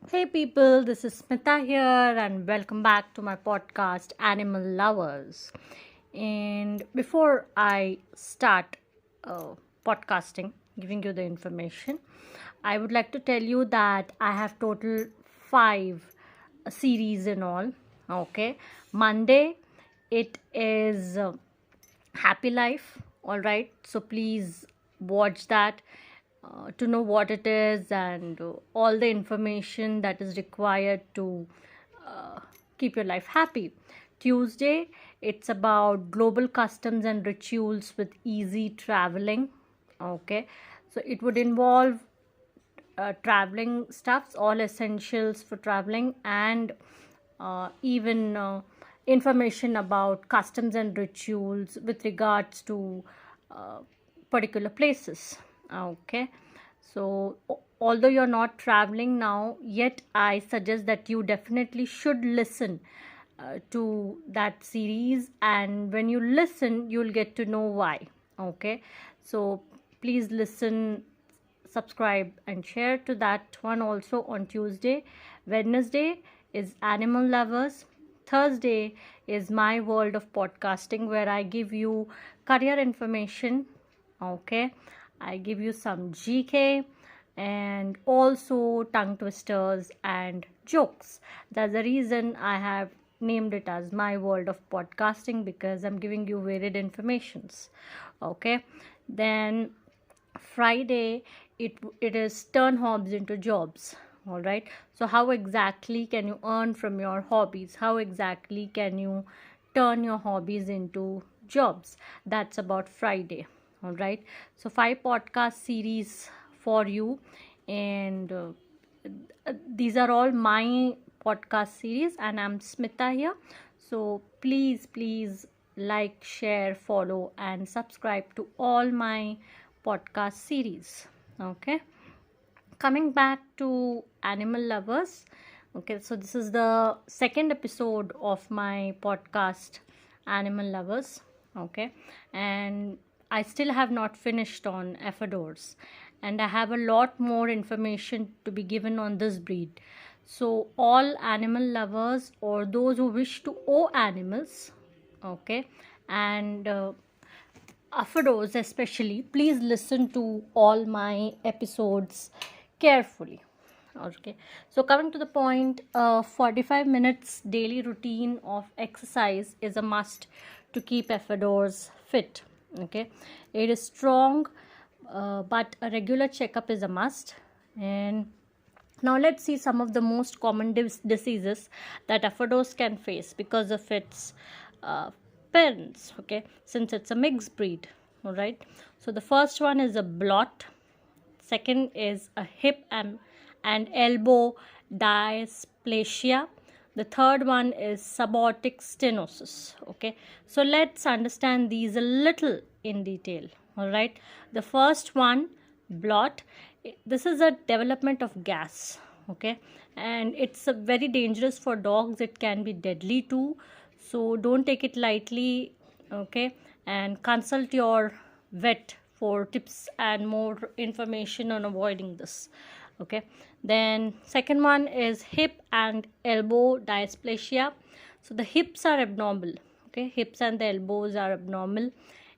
Hey people, this is Smita here, and welcome back to my podcast, Animal Lovers. And before I start podcasting, giving you the information, I would like to tell you that I have total five series in all. Okay, Monday it is Happy Life. All right, so please watch that to know what it is and all the information that is required to uh, keep your life happy. Tuesday, it's about global customs and rituals with easy traveling. Okay, so it would involve traveling stuffs, all essentials for traveling, and even information about customs and rituals with regards to uh, particular places. Okay, so although you're not traveling now, yet I suggest that you definitely should listen to that series, and when you listen, you'll get to know why. Okay, so please listen, subscribe and share to that one also on Tuesday. Wednesday is Animal Lovers. Thursday is My World of Podcasting, where I give you career information. Okay, I give you some GK and also tongue twisters and jokes. That's the reason I have named it as My World of Podcasting, because I'm giving you varied informations. Okay, then Friday, it is turn hobbies into jobs. All right. So how exactly can you earn from your hobbies? How exactly can you turn your hobbies into jobs? That's about Friday. All right. So five podcast series for you, and these are all my podcast series, and I'm Smita here. So please like, share, follow, and subscribe to all my podcast series. Okay, coming back to Animal Lovers. Okay, so this is the second episode of my podcast, Animal Lovers. Okay, and I still have not finished on Ephedours, and I have a lot more information to be given on this breed. So all animal lovers or those who wish to own animals, okay, and Aphodos especially, please listen to all my episodes carefully. Okay, so coming to the point, 45 minutes daily routine of exercise is a must to keep Aphodos fit. Okay, it is strong, but a regular checkup is a must. And now let's see some of the most common diseases that Aphodos can face because of its uh, parents. Okay, since it's a mixed breed. All right. So the first one is a blot. Second is a hip and elbow dysplasia. The third one is subaortic stenosis. Okay, so let's understand these a little in detail. All right, the first one, blot, this is a development of gas. Okay, and it's a very dangerous for dogs. It can be deadly too, so don't take it lightly. Okay, and consult your vet for tips and more information on avoiding this. Okay, then second one is hip and elbow dysplasia. So the hips are abnormal. Okay, hips and the elbows are abnormal,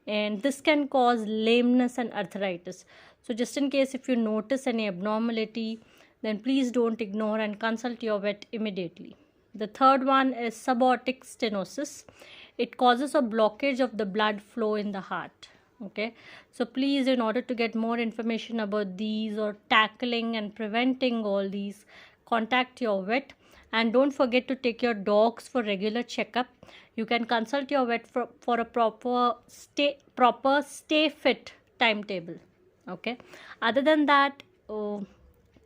and this can cause lameness and arthritis. So just in case if you notice any abnormality, then please don't ignore and consult your vet immediately. The third one is subaortic stenosis. It causes a blockage of the blood flow in the heart. Okay, so please, in order to get more information about these or tackling and preventing all these, contact your vet, and don't forget to take your dogs for regular checkup. You can consult your vet for a proper stay fit timetable. Okay, other than that,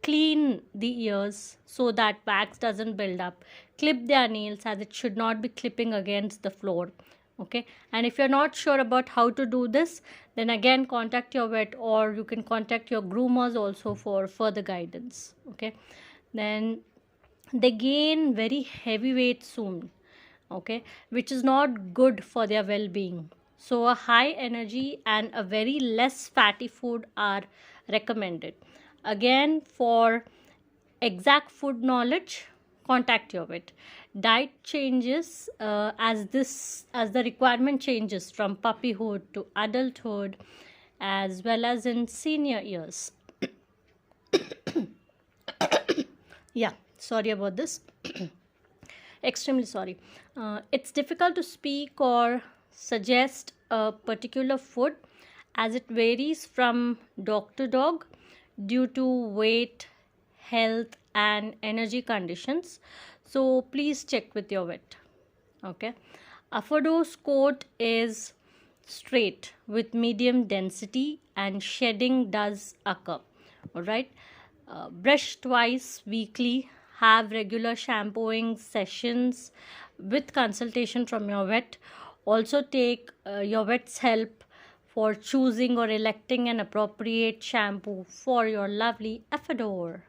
clean the ears so that wax doesn't build up. Clip their nails, as it should not be clipping against the floor. Okay, and if you're not sure about how to do this, then again contact your vet, or you can contact your groomers also for further guidance. Okay, then they gain very heavy weight soon. Okay, which is not good for their well-being. So a high energy and a very less fatty food are recommended. Again, for exact food knowledge, contact your vet. Diet changes as the requirement changes from puppyhood to adulthood, as well as in senior years. Yeah, sorry about this. Extremely sorry. It's difficult to speak or suggest a particular food as it varies from dog to dog due to weight, health, and energy conditions. So please check with your vet. Okay. Aphodo's coat is straight with medium density and shedding does occur. All right. Brush twice weekly, have regular shampooing sessions with consultation from your vet. Also take your vet's help for choosing or electing an appropriate shampoo for your lovely Aphador.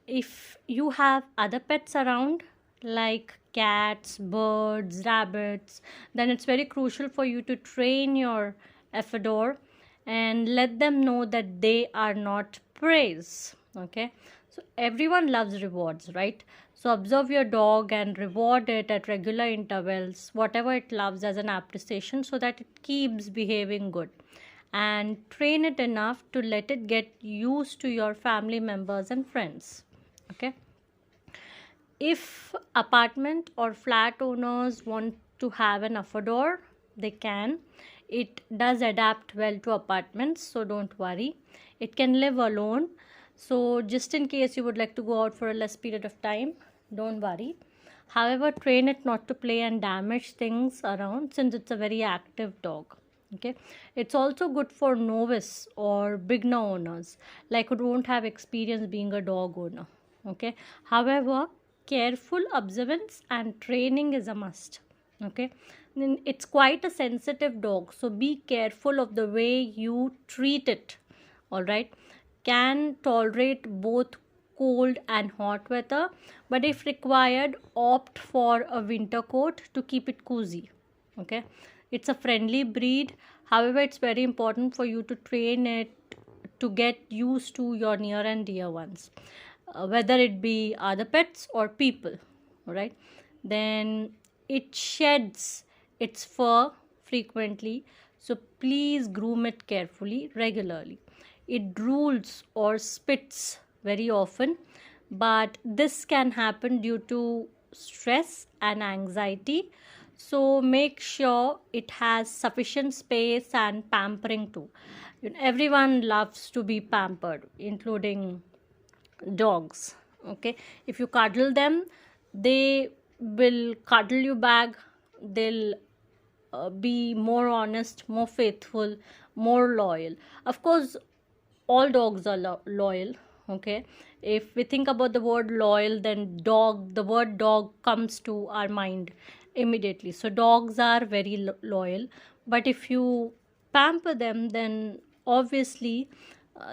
If you have other pets around, like cats, birds, rabbits, then it's very crucial for you to train your Aphador and let them know that they are not praise. Okay, so everyone loves rewards, right? So observe your dog and reward it at regular intervals, whatever it loves, as an appreciation, so that it keeps behaving good, and train it enough to let it get used to your family members and friends. Okay, if apartment or flat owners want to have an Aphador, they can. It does adapt well to apartments, so don't worry. It can live alone, so just in case you would like to go out for a less period of time, don't worry. However, train it not to play and damage things around, since it's a very active dog. Okay, it's also good for novice or beginner owners, like who don't have experience being a dog owner. Okay, however, careful observance and training is a must. Okay, then it's quite a sensitive dog, so be careful of the way you treat it. All right, can tolerate both cold and hot weather, but if required, opt for a winter coat to keep it cozy. Okay, it's a friendly breed, however it's very important for you to train it to get used to your near and dear ones, whether it be other pets or people. All right, then it sheds its fur frequently, so please groom it carefully regularly. It drools or spits very often, but this can happen due to stress and anxiety, so make sure it has sufficient space and pampering too. Everyone loves to be pampered, including dogs. Okay, if you cuddle them, they will cuddle you back. They'll be more honest, more faithful, more loyal. Of course, all dogs are loyal. Okay, if we think about the word loyal, then dog, the word dog comes to our mind immediately. So dogs are very loyal, but if you pamper them, then obviously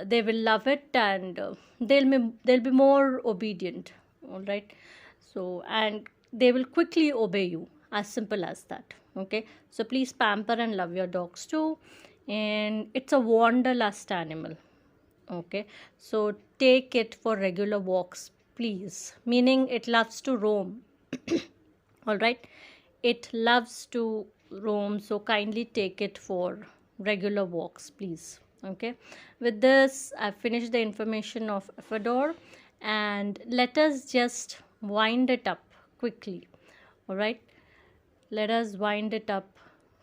they will love it, and they'll be more obedient. All right, so and they will quickly obey you, as simple as that. Okay, so please pamper and love your dogs too. And it's a wanderlust animal. Okay, so take it for regular walks, please, meaning it loves to roam. All right, it loves to roam, so kindly take it for regular walks, please. Okay, with this I've finished the information of Aphador, and let us just wind it up quickly. All right, let us wind it up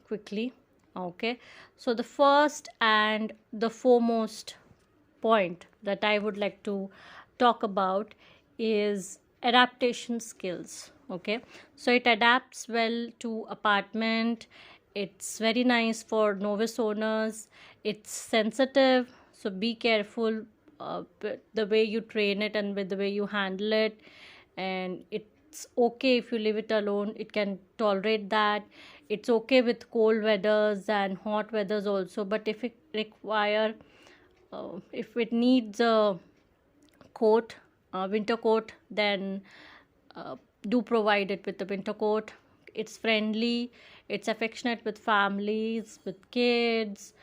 quickly. Okay, so the first and the foremost point that I would like to talk about is adaptation skills. Okay, so it adapts well to apartment. It's very nice for novice owners. It's sensitive, so be careful with the way you train it and with the way you handle it. And it's okay if you leave it alone, it can tolerate that. It's okay with cold weathers and hot weathers also, but if it require if it needs a coat, a winter coat, then do provide it with the winter coat. It's friendly, it's affectionate with families, with kids,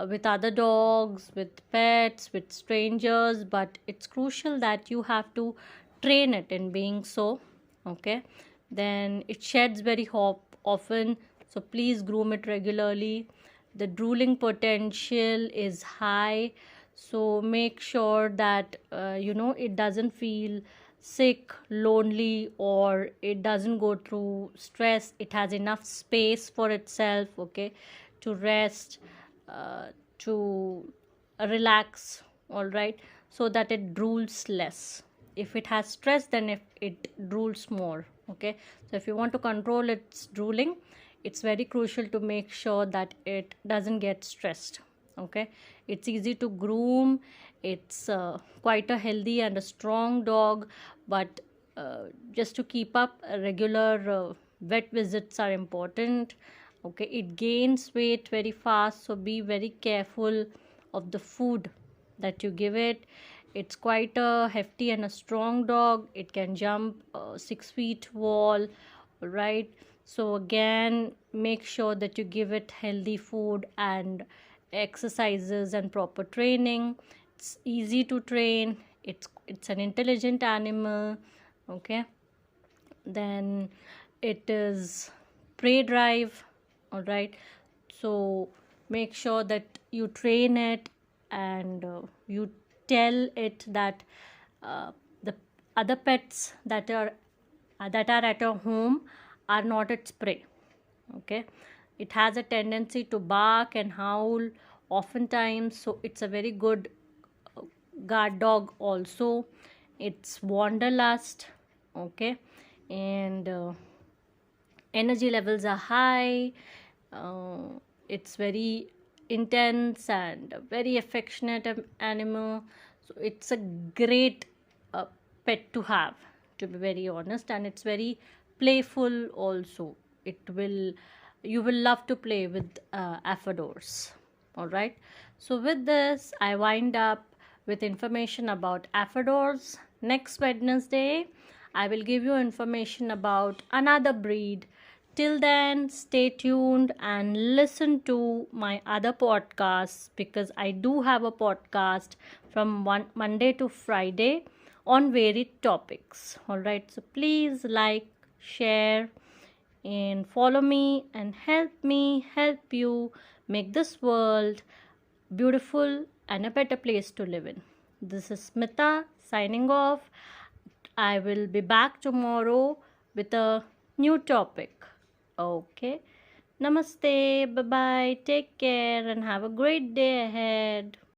with other dogs, with pets, with strangers, but it's crucial that you have to train it in being so. Okay, then it sheds very often, so please groom it regularly. The drooling potential is high, so make sure that it doesn't feel sick, lonely, or it doesn't go through stress. It has enough space for itself, okay, to rest, uh, to relax, all right, so that it drools less. If it has stress, then if it drools more, okay. So if you want to control its drooling, it's very crucial to make sure that it doesn't get stressed, okay. It's easy to groom. It's quite a healthy and a strong dog, but just to keep up, regular vet visits are important, okay. It gains weight very fast, so be very careful of the food that you give it. It's quite a hefty and a strong dog. It can jump 6 feet wall, right? So again, make sure that you give it healthy food and exercises and proper training. It's easy to train. It's an intelligent animal, okay. Then it is prey drive, all right. So make sure that you train it, and you tell it that the other pets that are at your home are not its prey, okay. It has a tendency to bark and howl oftentimes, so it's a very good guard dog also. It's wanderlust, okay. And energy levels are high. uh, it's very intense and a very affectionate animal, so it's a great uh, pet to have, to be very honest. And it's very playful also. It will You will love to play with affadors, all right. So with this, I wind up with information about affadors. Next Wednesday, I will give you information about another breed. Till then, stay tuned and listen to my other podcasts, because I do have a podcast from Monday to Friday on varied topics. All right, so please like, share, and follow me and help me help you make this world beautiful and a better place to live in. This is Smita signing off. I will be back tomorrow with a new topic. Okay. Namaste. Bye bye. Take care and have a great day ahead.